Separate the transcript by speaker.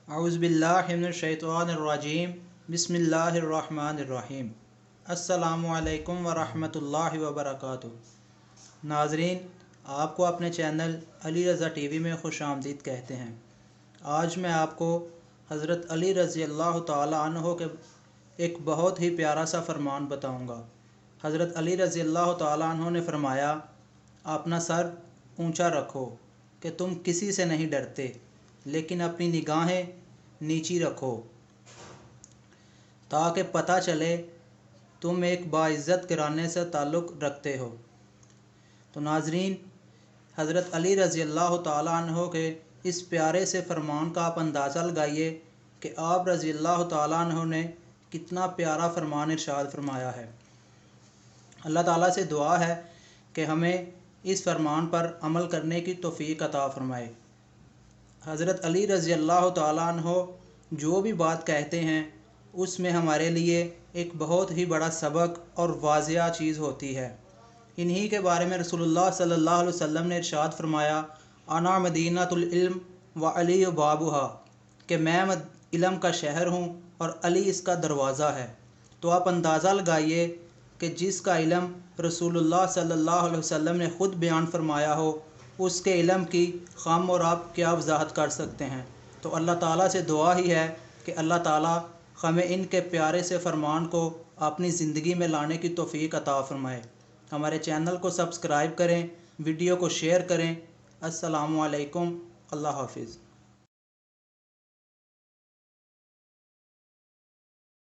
Speaker 1: اعوذ باللہ من الشیطان الرجیم بسم اللہ الرحمن الرحیم السلام علیکم ورحمۃ اللہ وبرکاتہ۔ ناظرین، آپ کو اپنے channel Ali Raza T V میں خوش آمدید کہتے ہیں۔ آج میں آپ کو حضرت علی رضی اللہ تعالی عنہ کے ایک بہت ہی پیارا سا فرمان بتاؤں گا۔ حضرت علی رضی اللہ تعالی عنہ نے فرمایا، اپنا سر اونچا رکھو کہ تم کسی سے نہیں ڈرتے، لیکن اپنی نگاہیں نیچی رکھو تاکہ پتہ چلے تم ایک باعزت گھرانے سے تعلق رکھتے ہو۔ تو ناظرین، حضرت علی رضی اللہ تعالیٰ عنہ کے اس پیارے سے فرمان کا آپ اندازہ لگائیے کہ آپ رضی اللہ تعالیٰ عنہ نے کتنا پیارا فرمان ارشاد فرمایا ہے۔ اللہ تعالیٰ سے دعا ہے کہ ہمیں اس فرمان پر عمل کرنے کی توفیق عطا فرمائے۔ حضرت علی رضی اللہ تعالیٰ عنہ جو بھی بات کہتے ہیں اس میں ہمارے لیے ایک بہت ہی بڑا سبق اور واضح چیز ہوتی ہے۔ انہی کے بارے میں رسول اللہ صلی اللہ علیہ وسلم نے ارشاد فرمایا، انا مدینۃ العلم و علی بابھا، کہ میں علم کا شہر ہوں اور علی اس کا دروازہ ہے۔ تو آپ اندازہ لگائیے کہ جس کا علم رسول اللہ صلی اللہ علیہ وسلم نے خود بیان فرمایا ہو، اس کے علم کی ہم اور آپ کیا وضاحت کر سکتے ہیں۔ تو اللہ تعالیٰ سے دعا ہی ہے کہ اللہ تعالیٰ ہمیں ان کے پیارے سے فرمان کو اپنی زندگی میں لانے کی توفیق عطا فرمائے۔ ہمارے چینل کو سبسکرائب کریں، ویڈیو کو شیئر کریں۔ السلام علیکم، اللہ حافظ۔